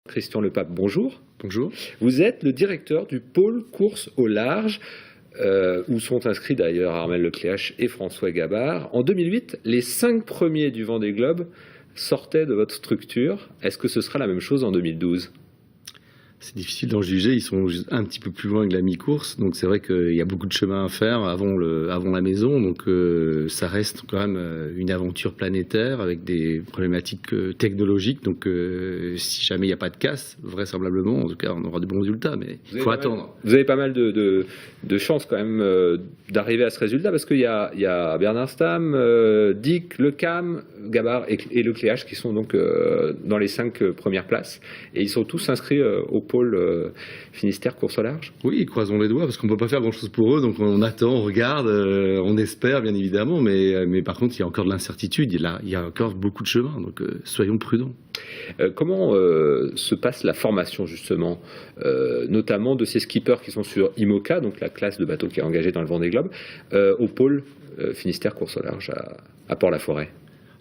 Christian Lepape, bonjour. Bonjour. Vous êtes le directeur du pôle course au large, où sont inscrits d'ailleurs Armelle Lecléache et François Gabard. En 2008, les 5 premiers du Vendée Globe sortaient de votre structure. Est-ce que ce sera la même chose en 2012 ? C'est difficile d'en juger, ils sont un petit peu plus loin que la mi-course, donc c'est vrai qu'il y a beaucoup de chemin à faire avant la maison, donc ça reste quand même une aventure planétaire avec des problématiques technologiques, donc si jamais il n'y a pas de casse, vraisemblablement, en tout cas on aura de bons résultats, mais il faut attendre. Vous avez pas mal de chances quand même d'arriver à ce résultat, parce qu'il y a Bernard Stamm, Dick, Lecam, Gabard et Lecléache qui sont donc dans les 5 premières places, et ils sont tous inscrits au pôle Finistère course au large. Oui, croisons les doigts, parce qu'on ne peut pas faire grand-chose pour eux, donc on attend, on regarde, on espère bien évidemment, mais par contre il y a encore de l'incertitude, il y a encore beaucoup de chemin, donc soyons prudents. Comment se passe la formation justement, notamment de ces skippers qui sont sur IMOCA, donc la classe de bateau qui est engagée dans le Vendée Globe, au pôle Finistère course au large à Port-la-Forêt?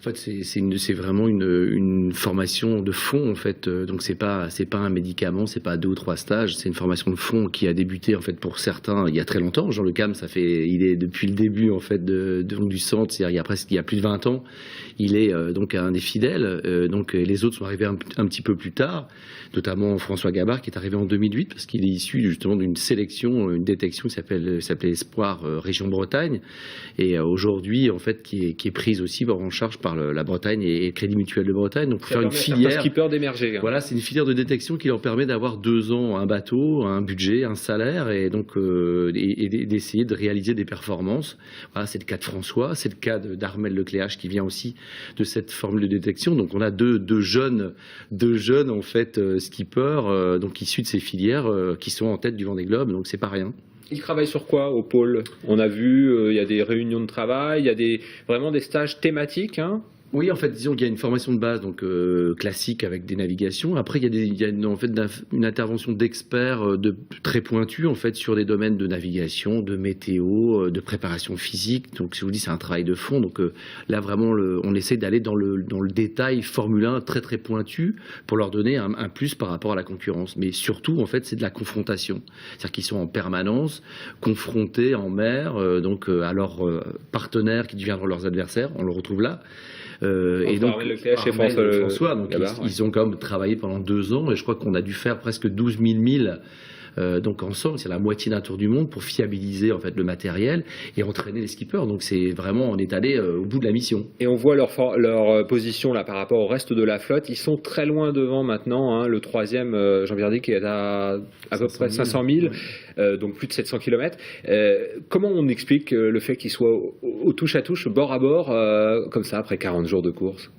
En fait, c'est vraiment une formation de fond, en fait. Donc c'est pas un médicament, c'est pas 2 ou 3 stages. C'est une formation de fond qui a débuté, en fait, pour certains, il y a très longtemps. Jean Lecam, il est depuis le début, en fait, du centre, c'est-à-dire il y a plus de 20 ans. Il est donc un des fidèles. Donc les autres sont arrivés un petit peu plus tard, notamment François Gabard, qui est arrivé en 2008, parce qu'il est issu justement d'une sélection, une détection qui s'appelait Espoir Région Bretagne, et aujourd'hui, en fait, qui est prise aussi en charge par la Bretagne et Crédit Mutuel de Bretagne. Donc pour faire une filière, skipper d'émerger. Voilà, c'est une filière de détection qui leur permet d'avoir 2 ans un bateau, un budget, un salaire, et donc d'essayer de réaliser des performances. Voilà, c'est le cas de François, c'est le cas d'Armelle Lecléache qui vient aussi de cette formule de détection. Donc on a deux jeunes en fait skippers, donc issus de ces filières, qui sont en tête du Vendée Globe. Donc c'est pas rien. Ils travaillent sur quoi au pôle? On a vu, il y a des réunions de travail, il y a vraiment des stages thématiques, hein. Oui, en fait, disons qu'il y a une formation de base donc classique avec des navigations. Après, il y a en fait une intervention d'experts très pointus en fait sur des domaines de navigation, de météo, de préparation physique. Donc, si je vous dis, c'est un travail de fond. Donc là, vraiment, on essaie d'aller dans le détail Formule 1 très très pointu pour leur donner un plus par rapport à la concurrence. Mais surtout, en fait, c'est de la confrontation. C'est-à-dire qu'ils sont en permanence confrontés en mer donc à leurs partenaires qui deviendront leurs adversaires. On le retrouve là. Et donc François, donc ils ont quand même travaillé pendant 2 ans, et je crois qu'on a dû faire presque 12 000 milles. Donc ensemble, c'est la moitié d'un tour du monde pour fiabiliser en fait le matériel et entraîner les skippers. Donc c'est vraiment, on est allé au bout de la mission. Et on voit leur position là par rapport au reste de la flotte. Ils sont très loin devant maintenant, hein. Le 3e, Jean-Pierre Dick, est à peu près 500 000, donc plus de 700 km. Comment on explique le fait qu'ils soient au touche à touche, bord à bord, comme ça après 40 jours de course?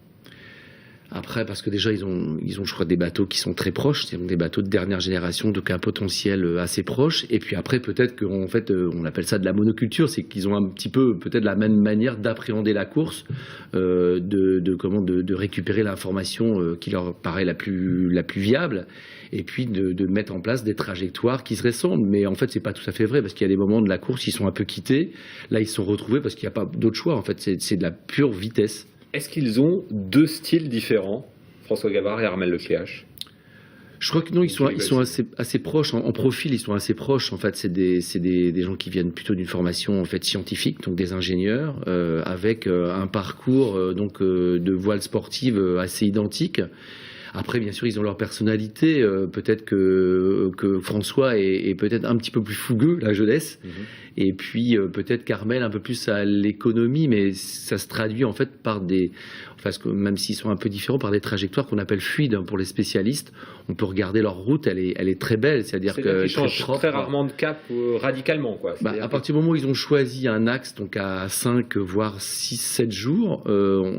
Après, parce que déjà, ils ont, je crois, des bateaux qui sont très proches, c'est des bateaux de dernière génération, donc un potentiel assez proche. Et puis après, peut-être qu'en fait, on appelle ça de la monoculture, c'est qu'ils ont un petit peu, peut-être la même manière d'appréhender la course, de récupérer l'information qui leur paraît la plus viable, et puis de mettre en place des trajectoires qui se ressemblent. Mais en fait, c'est pas tout à fait vrai, parce qu'il y a des moments de la course, ils sont un peu quittés. Là, ils se sont retrouvés parce qu'il n'y a pas d'autre choix. En fait, c'est de la pure vitesse. Est-ce qu'ils ont 2 styles différents, François Gabard et Armelle Lecléache? Je crois que non, ils sont assez proches en profil, ils sont assez proches. En fait, c'est des gens qui viennent plutôt d'une formation en fait scientifique, donc des ingénieurs, avec un parcours de voile sportive assez identique. Après, bien sûr, ils ont leur personnalité. Peut-être que François est peut-être un petit peu plus fougueux, la jeunesse. Et puis peut-être qu'Armelle un peu plus à l'économie, mais ça se traduit en fait par même s'ils sont un peu différents, par des trajectoires qu'on appelle fluides, hein, pour les spécialistes. On peut regarder leur route, elle est très belle, c'est-à-dire qu'ils changent très rarement de cap radicalement, quoi. À partir du moment où ils ont choisi un axe, donc à 5 voire 6-7 jours,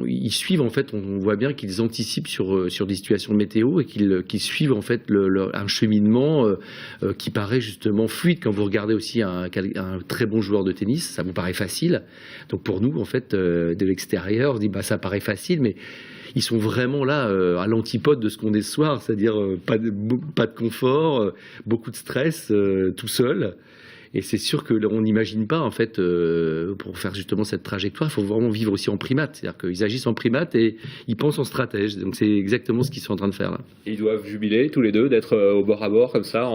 ils suivent en fait, on voit bien qu'ils anticipent sur des situations de météo et qu'ils suivent en fait un cheminement qui paraît justement fluide. Quand vous regardez aussi un très bon joueur de tennis, ça vous paraît facile. Donc pour nous, en fait, de l'extérieur, on se dit ça paraît facile, mais ils sont vraiment là à l'antipode de ce qu'on est ce soir, c'est-à-dire pas de confort, beaucoup de stress, tout seul. Et c'est sûr que on n'imagine pas, en fait, pour faire justement cette trajectoire, il faut vraiment vivre aussi en primate. C'est-à-dire qu'ils agissent en primate et ils pensent en stratège. Donc c'est exactement ce qu'ils sont en train de faire là. Ils doivent jubiler tous les deux d'être au bord à bord comme ça,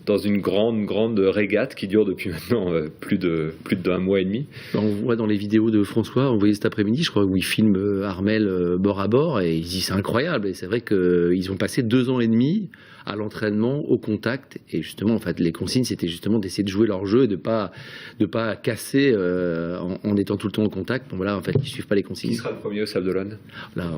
dans une grande régate qui dure depuis maintenant plus d'un mois et demi. On voit dans les vidéos de François, on voyait cet après-midi, je crois, où il filme Armelle bord à bord, et il dit c'est incroyable. Et c'est vrai qu'ils ont passé 2 ans et demi à l'entraînement, au contact, et justement, en fait, les consignes, c'était justement d'essayer de jouer leur jeu et de pas casser en étant tout le temps en contact. Donc voilà, en fait, ils suivent pas les consignes. Qui sera le premier au Sable d'Olonne? Là,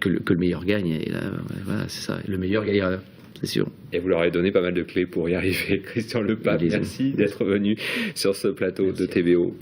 que le meilleur gagne, et là, voilà, c'est ça. Le meilleur gagnera. C'est sûr. Et vous leur avez donné pas mal de clés pour y arriver. Christian Lepape, merci d'être venu sur ce plateau de TVO.